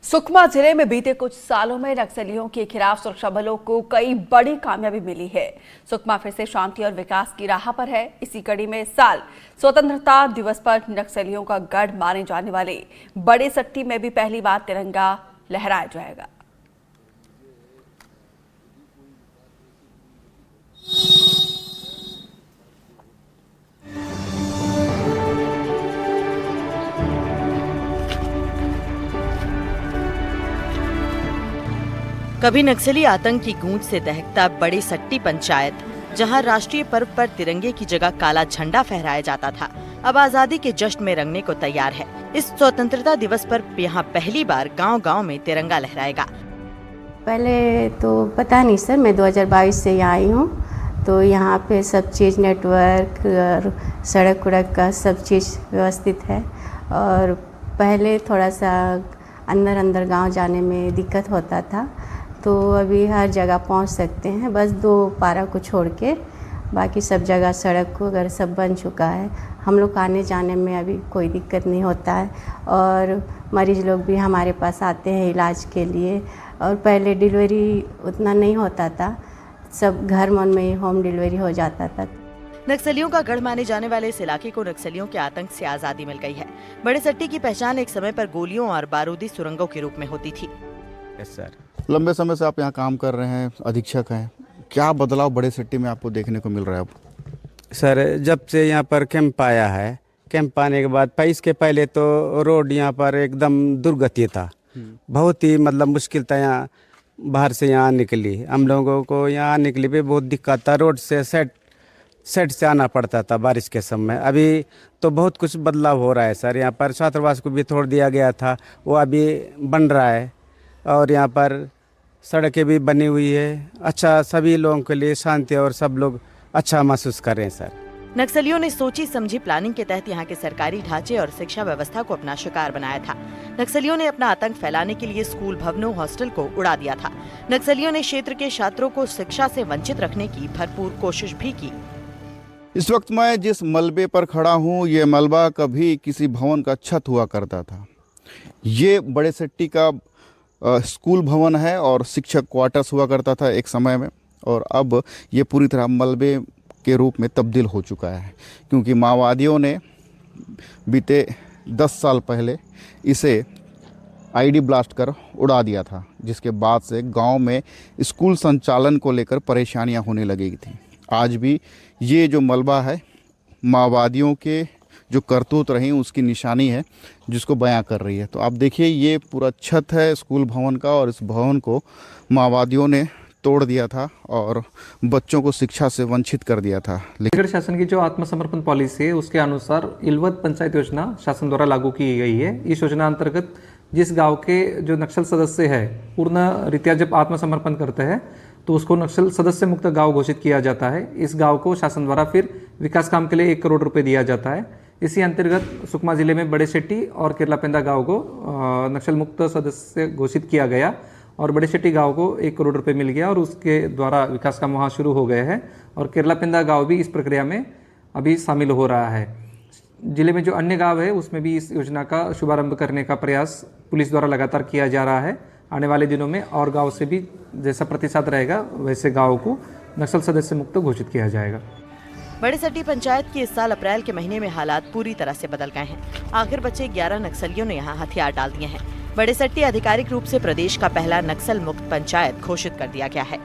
सुकमा जिले में बीते कुछ सालों में नक्सलियों के खिलाफ सुरक्षा बलों को कई बड़ी कामयाबी मिली है। सुकमा फिर से शांति और विकास की राह पर है। इसी कड़ी में इस साल स्वतंत्रता दिवस पर नक्सलियों का गढ़ माने जाने वाले बड़े सट्टी में भी पहली बार तिरंगा लहराया जाएगा। कभी नक्सली आतंक की गूंज से दहकता बड़ी सट्टी पंचायत, जहां राष्ट्रीय पर्व पर तिरंगे की जगह काला झंडा फहराया जाता था, अब आजादी के जश्न में रंगने को तैयार है। इस स्वतंत्रता दिवस पर यहां पहली बार गांव-गांव में तिरंगा लहराएगा। पहले तो पता नहीं सर, मैं 2022 से यहाँ आई हूँ, तो यहाँ पे सब चीज़ नेटवर्क और सड़क उड़क का सब चीज़ व्यवस्थित है। और पहले थोड़ा सा अंदर गांव जाने में दिक्कत होता था, तो अभी हर जगह पहुंच सकते हैं, बस 2 पारा को छोड़ के बाकी सब जगह सड़क को अगर सब बन चुका है। हम लोग आने जाने में अभी कोई दिक्कत नहीं होता है और मरीज़ लोग भी हमारे पास आते हैं इलाज के लिए। और पहले डिलीवरी उतना नहीं होता था, सब घर मन में ही होम डिलीवरी हो जाता था। नक्सलियों का गढ़ माने जाने वाले इस इलाके को नक्सलियों के आतंक से आज़ादी मिल गई है। बड़े सट्टी की पहचान एक समय पर गोलियों और बारूदी सुरंगों के रूप में होती थी। Yes sir. लंबे समय से आप यहाँ काम कर रहे हैं, अधीक्षक हैं, क्या बदलाव बड़े सट्टी में आपको देखने को मिल रहा है अब? सर, जब से यहाँ पर कैंप आया है, कैंप आने के बाद इसके पहले तो रोड यहाँ पर एकदम दुर्गति था, बहुत ही मतलब मुश्किल था। यहाँ बाहर से यहाँ आने के लिए हम लोगों को यहाँ आने के लिए भी बहुत दिक्कत था। रोड से सेट से आना पड़ता था बारिश के समय। अभी तो बहुत कुछ बदलाव हो रहा है सर। यहाँ पर छात्रावास को भी छोड़ दिया गया था, वो अभी बन रहा है और यहाँ पर सड़कें भी बनी हुई है। अच्छा, सभी लोगों के लिए शांति और सब लोग अच्छा महसूस कर रहे हैं सर। नक्सलियों ने सोची समझी प्लानिंग के तहत यहाँ के सरकारी ढांचे और शिक्षा व्यवस्था को अपना शिकार बनाया था। नक्सलियों ने अपना आतंक फैलाने के लिए स्कूल भवनों, हॉस्टल को उड़ा दिया था। नक्सलियों ने क्षेत्र के छात्रों को शिक्षा से वंचित रखने की भरपूर कोशिश भी की। इस वक्त मैं जिस मलबे पर खड़ा हूँ, ये मलबा कभी किसी भवन का छत हुआ करता था। ये बड़े सट्टी का स्कूल भवन है और शिक्षक क्वार्टर्स हुआ करता था एक समय में, और अब ये पूरी तरह मलबे के रूप में तब्दील हो चुका है, क्योंकि माओवादियों ने बीते 10 साल पहले इसे आईडी ब्लास्ट कर उड़ा दिया था, जिसके बाद से गांव में स्कूल संचालन को लेकर परेशानियां होने लगी थी। आज भी ये जो मलबा है माओवादियों के जो करतूत रही उसकी निशानी है, जिसको बयां कर रही है। तो आप देखिए, ये पूरा छत है स्कूल भवन का, और इस भवन को माओवादियों ने तोड़ दिया था और बच्चों को शिक्षा से वंचित कर दिया था। लेकिन शासन की जो आत्मसमर्पण पॉलिसी है, उसके अनुसार इलवत पंचायत योजना शासन द्वारा लागू की गई है। इस योजना अंतर्गत जिस गांव के जो नक्सल सदस्य है पूर्ण रीत्या जब आत्मसमर्पण करते हैं, तो उसको नक्सल सदस्य मुक्त गांव घोषित किया जाता है। इस गांव को शासन द्वारा फिर विकास काम के लिए 1 करोड़ रुपए दिया जाता है। इसी अंतर्गत सुकमा जिले में बड़े सेट्टी और केरलापेंदा गांव को नक्सल मुक्त सदस्य घोषित किया गया और बड़े सेट्टी गांव को 1 करोड़ रुपए मिल गया और उसके द्वारा विकास काम वहाँ शुरू हो गए हैं। और केरलापेंदा गांव भी इस प्रक्रिया में अभी शामिल हो रहा है। जिले में जो अन्य गांव है उसमें भी इस योजना का शुभारंभ करने का प्रयास पुलिस द्वारा लगातार किया जा रहा है। आने वाले दिनों में और गांव से भी जैसा प्रतिशत रहेगा, वैसे गांव को नक्सल सदस्य मुक्त घोषित किया जाएगा। बड़े सट्टी पंचायत के इस साल अप्रैल के महीने में हालात पूरी तरह से बदल गए हैं। आखिर बचे 11 नक्सलियों ने यहाँ हथियार डाल दिए हैं। बड़े सट्टी आधिकारिक रूप से प्रदेश का पहला नक्सल मुक्त पंचायत घोषित कर दिया गया है।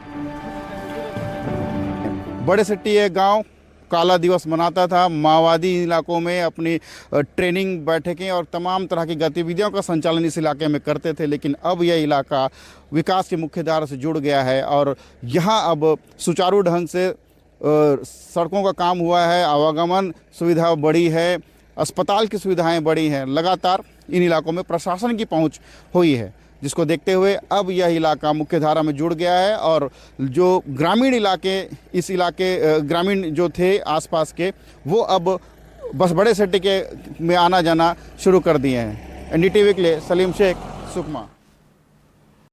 बड़े सट्टी ये गांव काला दिवस मनाता था। माओवादी इलाकों में अपनी ट्रेनिंग बैठकें और तमाम तरह की गतिविधियों का संचालन इस इलाके में करते थे, लेकिन अब यह इलाका विकास की मुख्य धारा से जुड़ गया है और यहाँ अब सुचारू ढंग से सड़कों का काम हुआ है, आवागमन सुविधा बढ़ी है, अस्पताल की सुविधाएं बढ़ी हैं। लगातार इन इलाकों में प्रशासन की पहुंच हुई है, जिसको देखते हुए अब यह इलाका मुख्य धारा में जुड़ गया है और जो ग्रामीण इलाके, इस इलाके ग्रामीण जो थे आसपास के, वो अब बस बड़े सट्टी के में आना जाना शुरू कर दिए हैं। NDTV के लिए सलीम शेख, सुकमा।